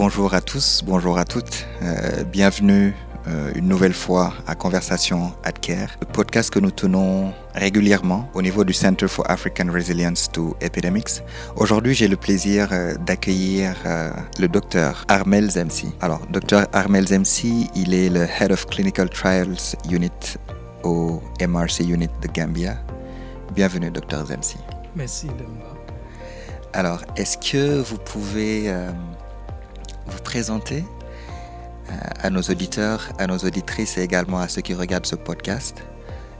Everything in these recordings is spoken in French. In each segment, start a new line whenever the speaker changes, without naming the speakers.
bonjour à tous, bonjour à toutes. Bienvenue une nouvelle fois à Conversation AdCare, le podcast que nous tenons régulièrement au niveau du Center for African Resilience to Epidemics. Aujourd'hui, j'ai le plaisir d'accueillir le docteur Armel Zemsi. Alors, docteur Armel Zemsi, il est le Head of Clinical Trials Unit au MRC Unit de Gambia. Bienvenue, docteur Zemsi.
Merci, Demba.
Alors, est-ce que vous pouvez vous présenter à nos auditeurs, à nos auditrices et également à ceux qui regardent ce podcast,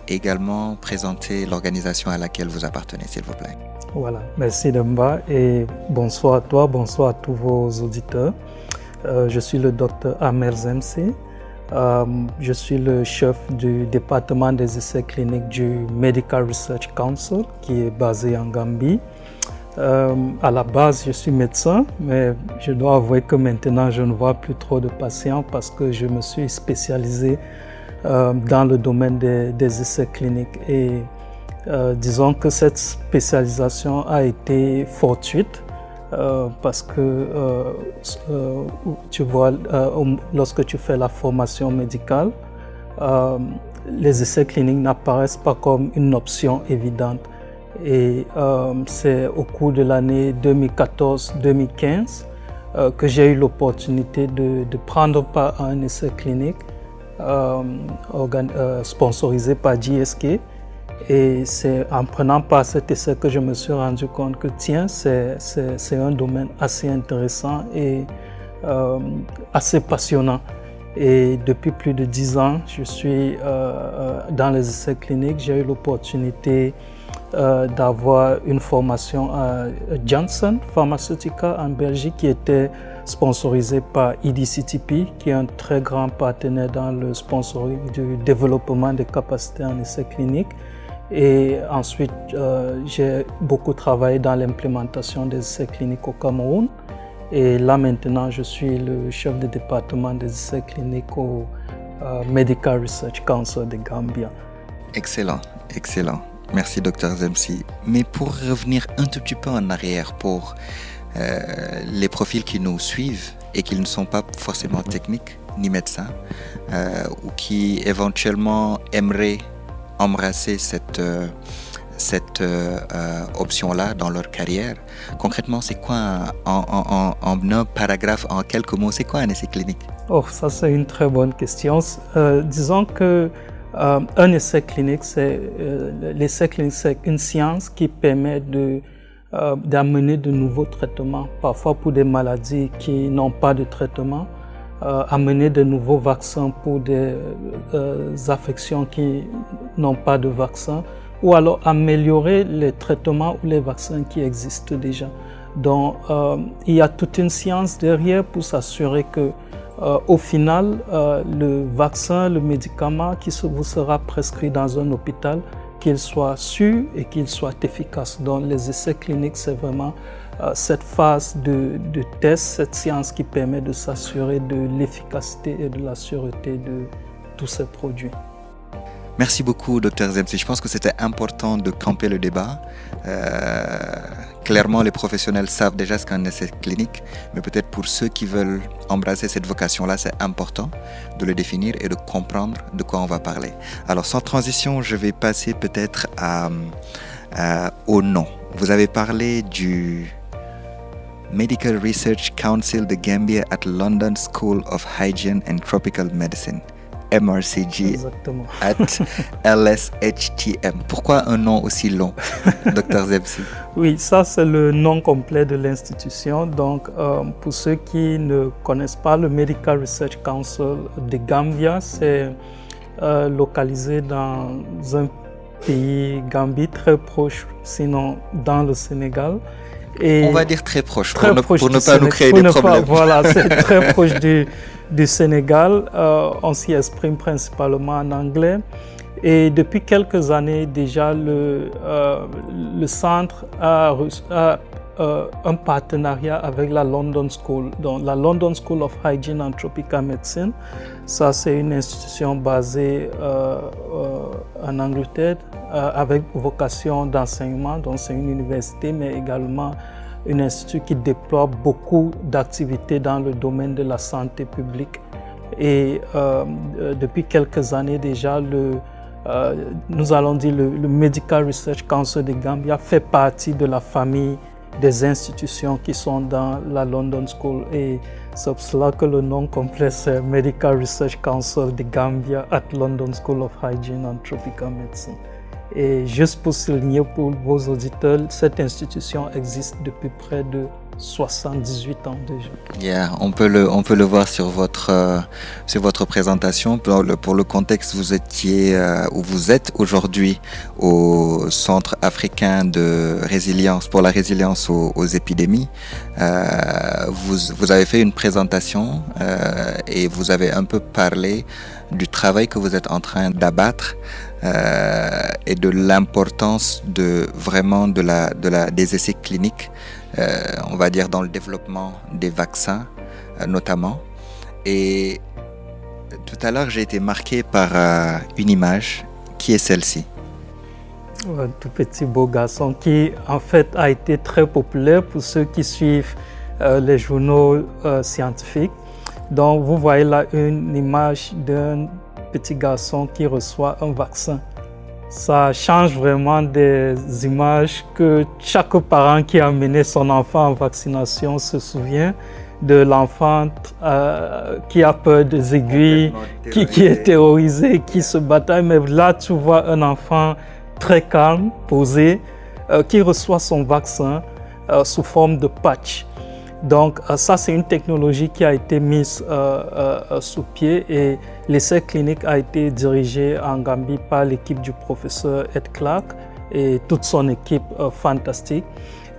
également présenter l'organisation à laquelle vous appartenez, s'il vous plaît.
Voilà, merci Demba et bonsoir à toi, bonsoir à tous vos auditeurs. Je suis le docteur Armel Zemsi. Je suis le chef du département des essais cliniques du Medical Research Council qui est basé en Gambie. À la base, je suis médecin, mais je dois avouer que maintenant, je ne vois plus trop de patients parce que je me suis spécialisé dans le domaine des essais cliniques. Et disons que cette spécialisation a été fortuite parce que, tu vois, lorsque tu fais la formation médicale, les essais cliniques n'apparaissent pas comme une option évidente. Et c'est au cours de l'année 2014-2015 que j'ai eu l'opportunité de prendre part à un essai clinique sponsorisé par GSK. Et c'est en prenant part à cet essai que je me suis rendu compte que tiens, c'est un domaine assez intéressant et assez passionnant. Et depuis plus de 10 ans, je suis dans les essais cliniques. J'ai eu l'opportunité d'avoir une formation à Janssen Pharmaceutica en Belgique qui était sponsorisée par EDCTP, qui est un très grand partenaire dans le sponsoring du développement des capacités en essais cliniques. Et ensuite, j'ai beaucoup travaillé dans l'implémentation des essais cliniques au Cameroun. Et là maintenant, je suis le chef de département des essais cliniques au Medical Research Council de Gambia.
Excellent, excellent. Merci, Dr Zemsi. Mais pour revenir un tout petit peu en arrière pour les profils qui nous suivent et qui ne sont pas forcément techniques ni médecins ou qui éventuellement aimeraient embrasser cette option-là dans leur carrière, concrètement, c'est quoi, en un paragraphe, en quelques mots, c'est quoi un essai clinique?
Oh, ça c'est une très bonne question. Disons que un essai clinique, l'essai clinique, c'est une science qui permet d'amener de nouveaux traitements, parfois pour des maladies qui n'ont pas de traitement, amener de nouveaux vaccins pour des affections qui n'ont pas de vaccin, ou alors améliorer les traitements ou les vaccins qui existent déjà. Donc, il y a toute une science derrière pour s'assurer que au final, le vaccin, le médicament qui vous sera prescrit dans un hôpital, qu'il soit sûr et qu'il soit efficace. Donc les essais cliniques, c'est vraiment cette phase de test, cette science qui permet de s'assurer de l'efficacité et de la sûreté de tous ces produits.
Merci beaucoup, Dr Zemsi. Je pense que c'était important de camper le débat. Clairement, les professionnels savent déjà ce qu'est un essai clinique, mais peut-être pour ceux qui veulent embrasser cette vocation-là, c'est important de le définir et de comprendre de quoi on va parler. Alors, sans transition, je vais passer peut-être au nom. Vous avez parlé du Medical Research Council de Gambia at London School of Hygiene and Tropical Medicine. MRCG
Exactement.
at LSHTM. Pourquoi un nom aussi long, Dr Zemsi?
Oui, ça c'est le nom complet de l'institution. Donc, pour ceux qui ne connaissent pas le Medical Research Council de Gambia, c'est localisé dans un pays, Gambie, très proche, sinon dans le Sénégal.
Et on va dire très proche, pour ne pas nous créer des problèmes.
Voilà, c'est très proche du Sénégal. On s'y exprime principalement en anglais. Et depuis quelques années déjà, le centre a un partenariat avec la London School. Donc, la London School of Hygiene and Tropical Medicine, ça c'est une institution basée en Angleterre avec vocation d'enseignement. Donc c'est une université, mais également un institut qui déploie beaucoup d'activités dans le domaine de la santé publique. Et depuis quelques années déjà, nous allons dire le Medical Research Council de Gambia fait partie de la famille des institutions qui sont dans la London School. Et c'est pour cela que le nom complet c'est Medical Research Council de Gambia at London School of Hygiene and Tropical Medicine. Et juste pour souligner pour vos auditeurs, cette institution existe depuis près de 78 ans déjà.
Yeah, on peut le voir sur votre présentation. Pour le contexte, vous étiez ou vous êtes aujourd'hui au Centre africain de résilience pour la résilience aux épidémies. Vous avez fait une présentation et vous avez un peu parlé du travail que vous êtes en train d'abattre et de l'importance des essais cliniques. On va dire dans le développement des vaccins notamment. Et tout à l'heure, j'ai été marqué par une image qui est celle-ci.
Un tout petit beau garçon qui en fait a été très populaire pour ceux qui suivent les journaux scientifiques. Donc vous voyez là une image d'un petit garçon qui reçoit un vaccin. Ça change vraiment des images que chaque parent qui a mené son enfant en vaccination se souvient de l'enfant qui a peur des aiguilles, qui est terrorisé, qui se bataille. Mais là, tu vois un enfant très calme, posé, qui reçoit son vaccin sous forme de patch. Donc ça, c'est une technologie qui a été mise sous pied et l'essai clinique a été dirigé en Gambie par l'équipe du professeur Ed Clark et toute son équipe fantastique.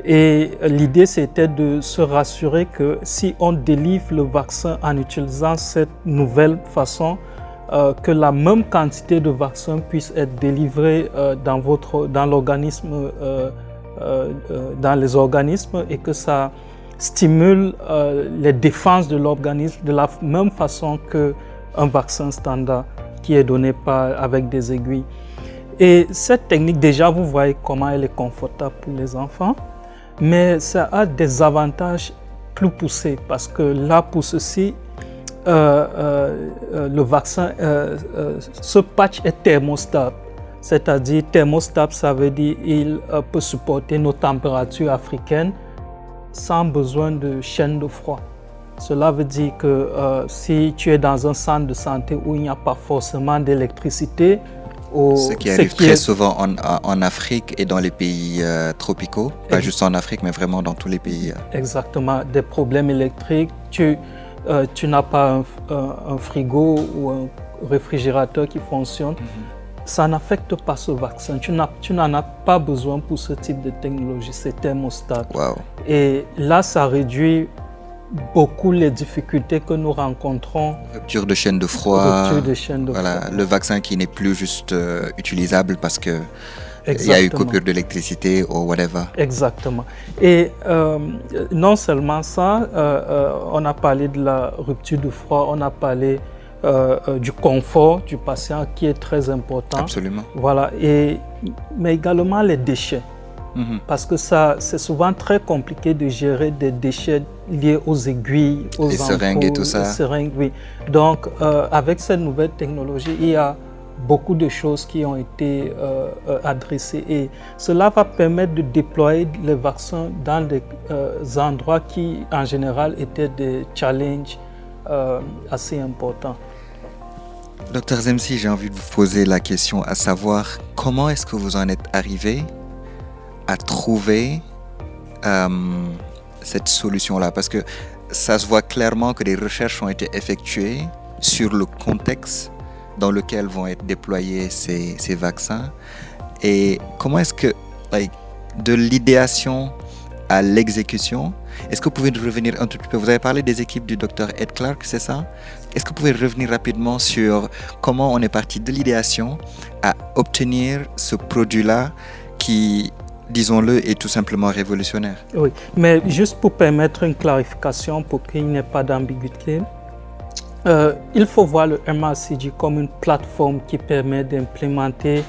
Et l'idée, c'était de se rassurer que si on délivre le vaccin en utilisant cette nouvelle façon, que la même quantité de vaccin puisse être délivrée dans l'organisme, dans les organismes et que ça stimule les défenses de l'organisme de la même façon qu'un vaccin standard qui est donné avec des aiguilles. Et cette technique, déjà, vous voyez comment elle est confortable pour les enfants, mais ça a des avantages plus poussés parce que là, pour ceci, le vaccin, ce patch est thermostable. C'est-à-dire, thermostable, ça veut dire qu'il peut supporter nos températures africaines sans besoin de chaîne de froid. Cela veut dire que si tu es dans un centre de santé où il n'y a pas forcément d'électricité,
ce qui arrive très souvent en Afrique et dans les pays tropicaux, pas juste en Afrique, mais vraiment dans tous les pays.
Exactement, des problèmes électriques, tu n'as pas un frigo ou un réfrigérateur qui fonctionne. Ça n'affecte pas ce vaccin. Tu n'en as pas besoin pour ce type de technologie. C'est thermostat.
Wow.
Et là, ça réduit beaucoup les difficultés que nous rencontrons.
Rupture de chaîne de froid.
Rupture de chaîne de froid.
Le vaccin qui n'est plus juste utilisable parce que il y a eu coupure d'électricité ou whatever.
Exactement. Et non seulement ça, on a parlé de la rupture de froid, on a parlé du confort du patient qui est très important.
Absolument.
Voilà. Mais également les déchets. Parce que c'est souvent très compliqué de gérer des déchets liés aux aiguilles, aux ampoules,
seringues et tout ça.
Les seringues, oui. Donc, avec cette nouvelle technologie, il y a beaucoup de choses qui ont été adressées et cela va permettre de déployer les vaccins dans des endroits qui, en général, étaient des challenges assez importants.
Dr Zemsi, j'ai envie de vous poser la question à savoir comment est-ce que vous en êtes arrivé à trouver cette solution-là? Parce que ça se voit clairement que des recherches ont été effectuées sur le contexte dans lequel vont être déployés ces vaccins. Et comment est-ce que, de l'idéation à l'exécution, est-ce que vous pouvez revenir un tout petit peu? Vous avez parlé des équipes du Dr Ed Clark, c'est ça? Est-ce que vous pouvez revenir rapidement sur comment on est parti de l'idéation à obtenir ce produit-là qui, disons-le, est tout simplement révolutionnaire?
Oui, mais juste pour permettre une clarification, pour qu'il n'y ait pas d'ambiguïté, il faut voir le MRCG comme une plateforme qui permet d'implémenter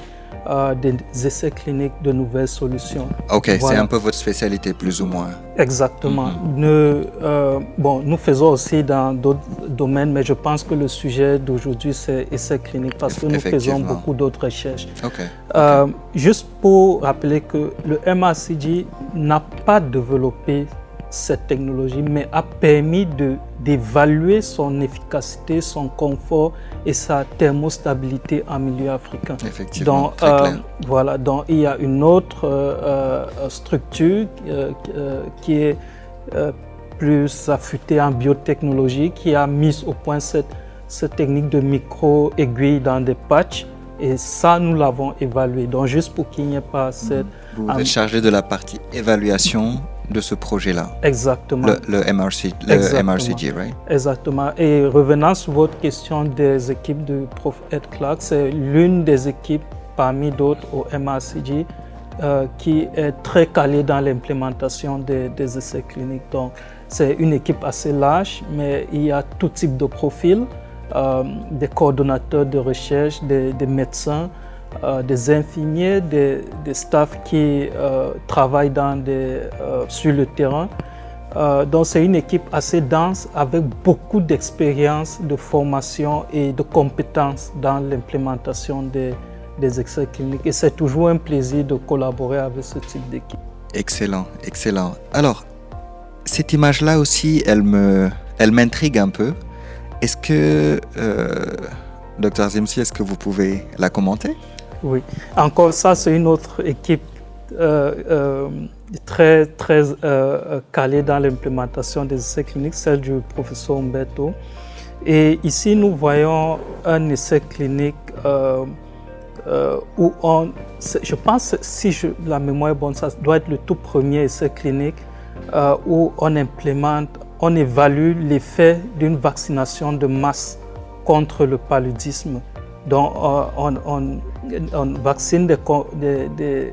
des essais cliniques de nouvelles solutions.
Ok, voilà. C'est un peu votre spécialité plus ou moins.
Exactement. Nous faisons aussi dans d'autres domaines, mais je pense que le sujet d'aujourd'hui c'est essais cliniques parce que nous faisons beaucoup d'autres recherches. Juste pour rappeler que le MRCG n'a pas développé cette technologie, mais a permis d'évaluer son efficacité, son confort et sa thermostabilité en milieu africain.
Effectivement,
donc,
très clair.
Voilà, donc il y a une autre structure qui est plus affûtée en biotechnologie, qui a mis au point cette technique de micro-aiguille dans des patchs. Et ça, nous l'avons évalué. Donc, juste pour qu'il n'y ait pas cette...
Vous êtes chargé de la partie évaluation de ce projet-là.
Exactement.
Le MRCG, right?
Exactement. Et revenant sur votre question des équipes de Prof. Ed Clark, c'est l'une des équipes parmi d'autres au MRCG qui est très calée dans l'implémentation des essais cliniques. Donc, c'est une équipe assez large, mais il y a tout type de profils, des coordonnateurs de recherche, des médecins, des infirmiers, des staffs qui travaillent sur le terrain. Donc c'est une équipe assez dense avec beaucoup d'expérience, de formation et de compétences dans l'implémentation des essais cliniques. Et c'est toujours un plaisir de collaborer avec ce type d'équipe.
Excellent, excellent. Alors, cette image-là aussi, elle m'intrigue un peu. Est-ce que, Dr Zimsi, est-ce que vous pouvez la commenter?
Oui, encore ça, c'est une autre équipe très calée dans l'implémentation des essais cliniques, celle du professeur Umberto. Et ici, nous voyons un essai clinique où je pense, si la mémoire est bonne, ça doit être le tout premier essai clinique où on évalue l'effet d'une vaccination de masse contre le paludisme. Donc, on vaccine des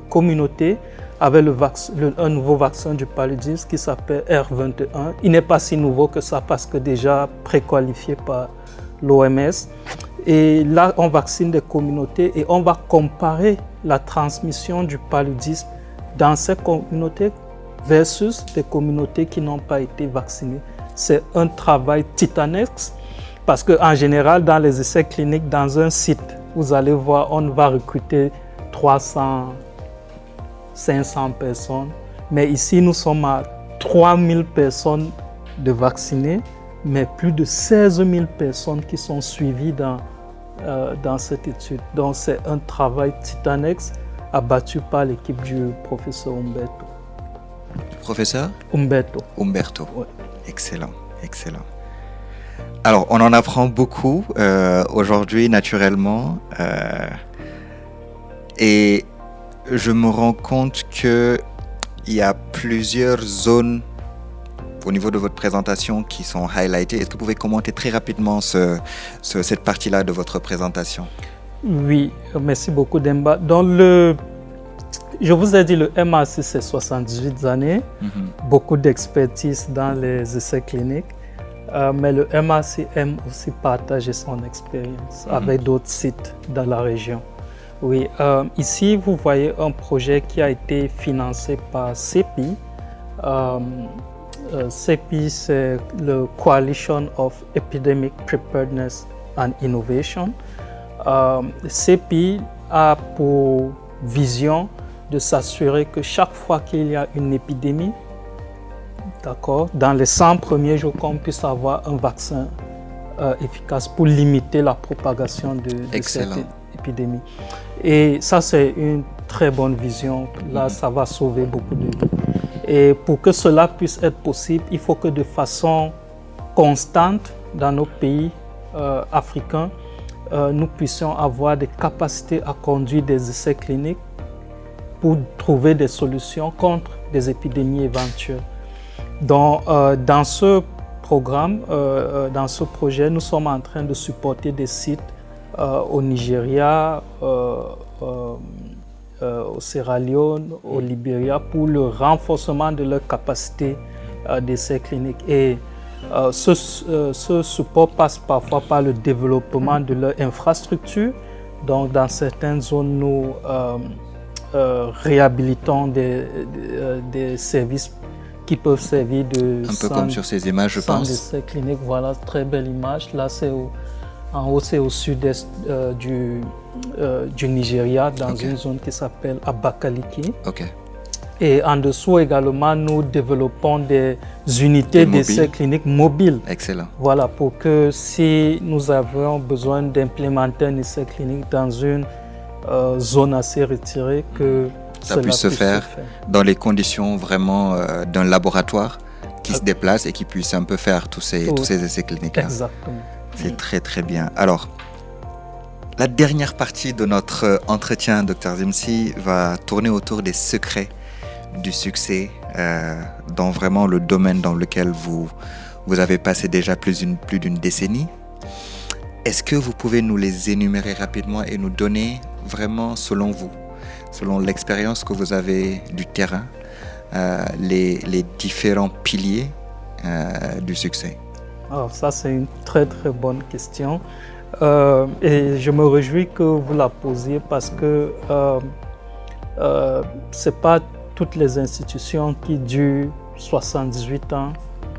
communautés avec un nouveau vaccin du paludisme qui s'appelle R21. Il n'est pas si nouveau que ça parce que déjà préqualifié par l'OMS. Et là, on vaccine des communautés et on va comparer la transmission du paludisme dans ces communautés versus des communautés qui n'ont pas été vaccinées. C'est un travail titanesque. Parce qu'en général, dans les essais cliniques, dans un site, vous allez voir, on va recruter 300, 500 personnes. Mais ici, nous sommes à 3000 personnes de vaccinées, mais plus de 16 000 personnes qui sont suivies dans cette étude. Donc, c'est un travail titanesque abattu par l'équipe du professeur Umberto.
Professeur
Umberto.
Umberto.
Ouais.
Excellent, excellent. Alors, on en apprend beaucoup aujourd'hui, naturellement. Et je me rends compte qu'il y a plusieurs zones au niveau de votre présentation qui sont highlightées. Est-ce que vous pouvez commenter très rapidement cette partie-là de votre présentation?
Oui, merci beaucoup, Demba. Je vous ai dit, le MRC, c'est 78 années, beaucoup d'expertise dans les essais cliniques. Mais le MRC aime aussi partager son expérience avec d'autres sites dans la région. Oui, ici vous voyez un projet qui a été financé par CEPI. CEPI, c'est le Coalition of Epidemic Preparedness and Innovation. CEPI a pour vision de s'assurer que chaque fois qu'il y a une épidémie, dans les 100 premiers jours, qu'on puisse avoir un vaccin efficace pour limiter la propagation de cette épidémie. Et ça, c'est une très bonne vision. Là, ça va sauver beaucoup de vies. Et pour que cela puisse être possible, il faut que de façon constante dans nos pays africains, nous puissions avoir des capacités à conduire des essais cliniques pour trouver des solutions contre des épidémies éventuelles. Donc, dans ce programme, dans ce projet, nous sommes en train de supporter des sites au Nigeria, au Sierra Leone, au Libéria pour le renforcement de leur capacité d'essais cliniques. Et ce support passe parfois par le développement de leur infrastructure, Donc, dans certaines zones, nous réhabilitons des services qui peuvent servir de
un peu comme sur ces images, je pense.
D'essai clinique, voilà, très belle image. Là, en haut, c'est au sud-est du Nigeria, dans une zone qui s'appelle Abakaliki. Et en dessous également, nous développons des unités d'essai clinique mobiles.
Excellent.
Voilà, pour que si nous avions besoin d'implémenter un essai clinique dans une zone assez retirée, que
ça puisse se faire dans les conditions vraiment d'un laboratoire qui se déplace et qui puisse un peu faire tous ces essais cliniques-là.
Exactement.
C'est très très bien. Alors, la dernière partie de notre entretien, Dr Zimsi, va tourner autour des secrets du succès dans vraiment le domaine dans lequel vous avez passé déjà plus d'une décennie. Est-ce que vous pouvez nous les énumérer rapidement et nous donner vraiment, selon vous, selon l'expérience que vous avez du terrain, les différents piliers du succès?
Alors ça, c'est une très très bonne question et je me réjouis que vous la posiez parce que c'est pas toutes les institutions qui durent 78 ans.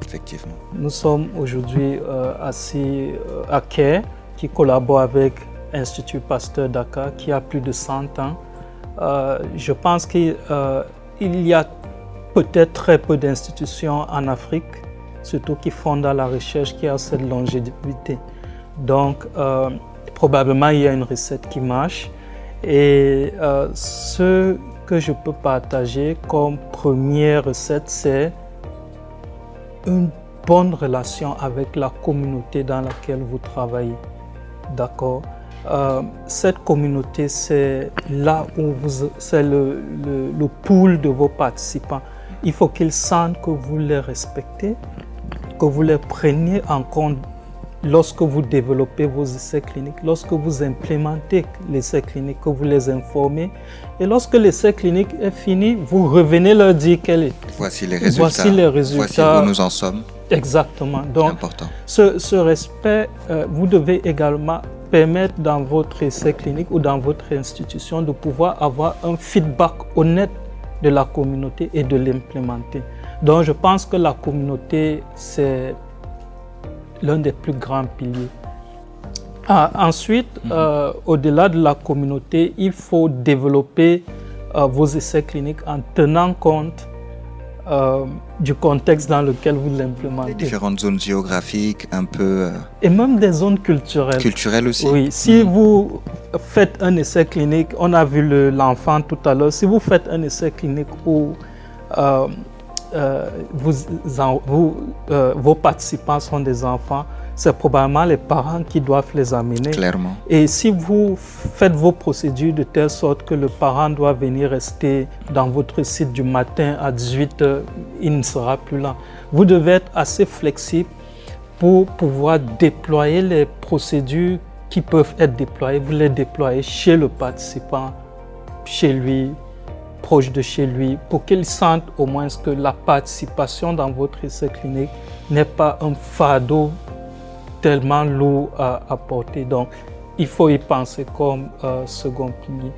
Effectivement.
Nous sommes aujourd'hui assis à Caire, qui collabore avec l'Institut Pasteur Dakar, qui a plus de 100 ans. Je pense qu'il y a peut-être très peu d'institutions en Afrique, surtout qui font dans la recherche, qui a cette longévité. Donc, probablement, il y a une recette qui marche. Et ce que je peux partager comme première recette, c'est une bonne relation avec la communauté dans laquelle vous travaillez. D'accord? Cette communauté, c'est là où c'est le pool de vos participants. Il faut qu'ils sentent que vous les respectez, que vous les preniez en compte lorsque vous développez vos essais cliniques, lorsque vous implémentez l'essai clinique, que vous les informez. Et lorsque l'essai clinique est fini, vous revenez leur dire
voici les résultats. Voici où nous en sommes.
Exactement. Donc,
important.
Ce respect, vous devez également permettre dans votre essai clinique ou dans votre institution de pouvoir avoir un feedback honnête de la communauté et de l'implémenter. Donc, je pense que la communauté, c'est l'un des plus grands piliers. Ensuite, au-delà de la communauté, il faut développer vos essais cliniques en tenant compte du contexte dans lequel vous l'implémentez.
Les différentes zones géographiques, un peu...
Et même des zones culturelles.
Culturelles aussi.
Oui, si vous faites un essai clinique, on a vu l'enfant tout à l'heure, si vous faites un essai clinique où vos participants sont des enfants, c'est probablement les parents qui doivent les amener.
Clairement.
Et si vous faites vos procédures de telle sorte que le parent doit venir rester dans votre site du matin à 18h, il ne sera plus là. Vous devez être assez flexible pour pouvoir déployer les procédures qui peuvent être déployées. Vous les déployez chez le participant, chez lui, proche de chez lui, pour qu'il sente au moins que la participation dans votre essai clinique n'est pas un fardeau tellement lourd à porter. Donc, il faut y penser comme second pilier.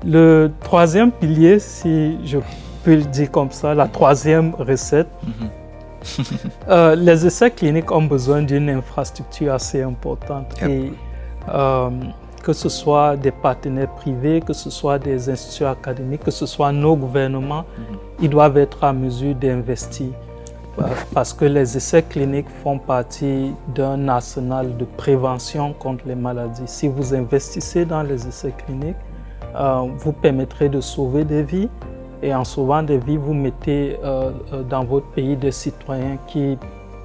Le troisième pilier, si je peux le dire comme ça, la troisième recette, les essais cliniques ont besoin d'une infrastructure assez importante.
Yep.
Et que ce soit des partenaires privés, que ce soit des instituts académiques, que ce soit nos gouvernements, ils doivent être à mesure d'investir. Parce que les essais cliniques font partie d'un arsenal de prévention contre les maladies. Si vous investissez dans les essais cliniques, vous permettrez de sauver des vies. Et en sauvant des vies, vous mettez dans votre pays des citoyens qui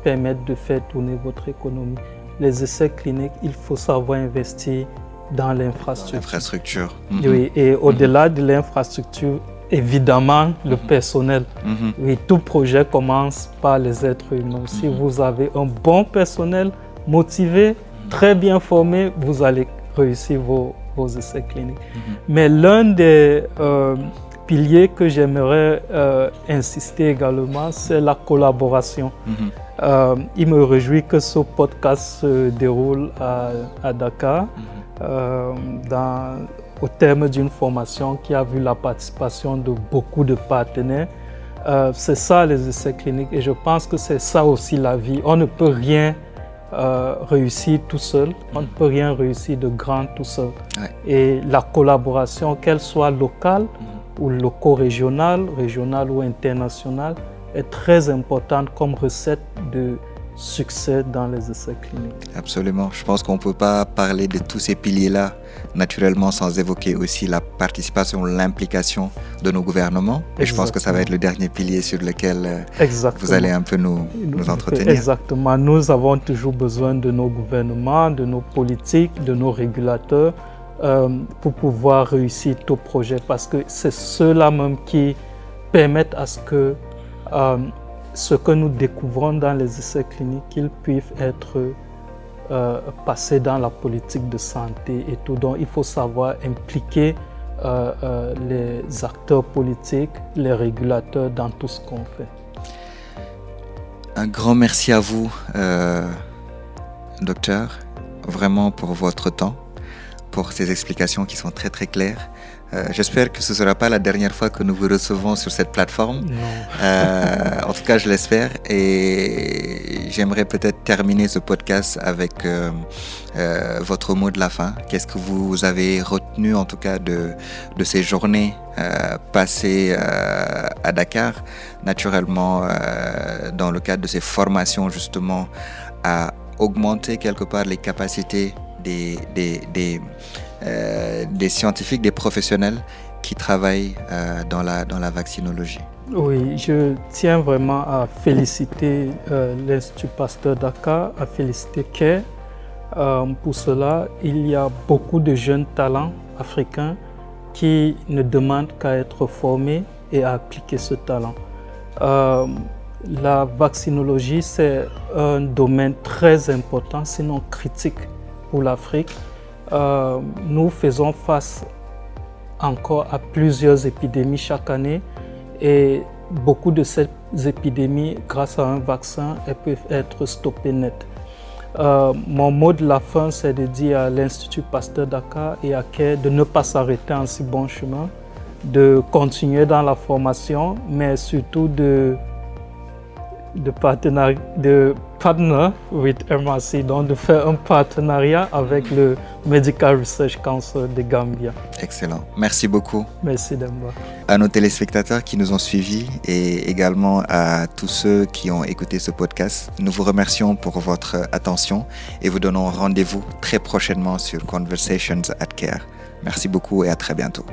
permettent de faire tourner votre économie. Les essais cliniques, il faut savoir investir dans l'infrastructure. Oui, et au-delà de l'infrastructure, évidemment, le personnel. Oui, tout projet commence par les êtres humains. Si vous avez un bon personnel motivé, très bien formé, vous allez réussir vos essais cliniques. Mais l'un des piliers que j'aimerais insister également, c'est la collaboration. Il me réjouit que ce podcast se déroule à Dakar. au terme d'une formation qui a vu la participation de beaucoup de partenaires. C'est ça les essais cliniques et je pense que c'est ça aussi la vie. On ne peut rien réussir tout seul, on ne peut rien réussir de grand tout seul.
Ouais.
Et la collaboration, qu'elle soit locale ou loco-régionale, régionale ou internationale, est très importante comme recette de succès dans les essais cliniques.
Absolument. Je pense qu'on ne peut pas parler de tous ces piliers-là naturellement sans évoquer aussi la participation, l'implication de nos gouvernements. Et je pense que ça va être le dernier pilier sur lequel vous allez un peu nous entretenir.
Exactement. Nous avons toujours besoin de nos gouvernements, de nos politiques, de nos régulateurs pour pouvoir réussir tout projet parce que c'est ceux-là même qui permettent à ce que ce que nous découvrons dans les essais cliniques, qu'ils puissent être passés dans la politique de santé et tout. Donc, il faut savoir impliquer les acteurs politiques, les régulateurs dans tout ce qu'on fait.
Un grand merci à vous, docteur, vraiment pour votre temps, pour ces explications qui sont très très claires. J'espère que ce ne sera pas la dernière fois que nous vous recevons sur cette plateforme.
Non.
En tout cas, je l'espère. Et j'aimerais peut-être terminer ce podcast avec votre mot de la fin. Qu'est-ce que vous avez retenu, en tout cas, de ces journées passées à Dakar, naturellement, dans le cadre de ces formations, justement, à augmenter quelque part les capacités des scientifiques, des professionnels qui travaillent dans la vaccinologie.
Oui, je tiens vraiment à féliciter l'Institut Pasteur Dakar, à féliciter CARE. Pour cela, il y a beaucoup de jeunes talents africains qui ne demandent qu'à être formés et à appliquer ce talent. La vaccinologie, c'est un domaine très important, sinon critique pour l'Afrique. Nous faisons face encore à plusieurs épidémies chaque année et beaucoup de ces épidémies, grâce à un vaccin, elles peuvent être stoppées net. Mon mot de la fin, c'est de dire à l'Institut Pasteur Dakar et à CARE de ne pas s'arrêter en si bon chemin, de continuer dans la formation, mais surtout de partner with MRC, donc de faire un partenariat avec le Medical Research Council de Gambia.
Excellent. Merci beaucoup.
Merci Demba.
À nos téléspectateurs qui nous ont suivis et également à tous ceux qui ont écouté ce podcast, nous vous remercions pour votre attention et vous donnons rendez-vous très prochainement sur Conversations at CARE. Merci beaucoup et à très bientôt.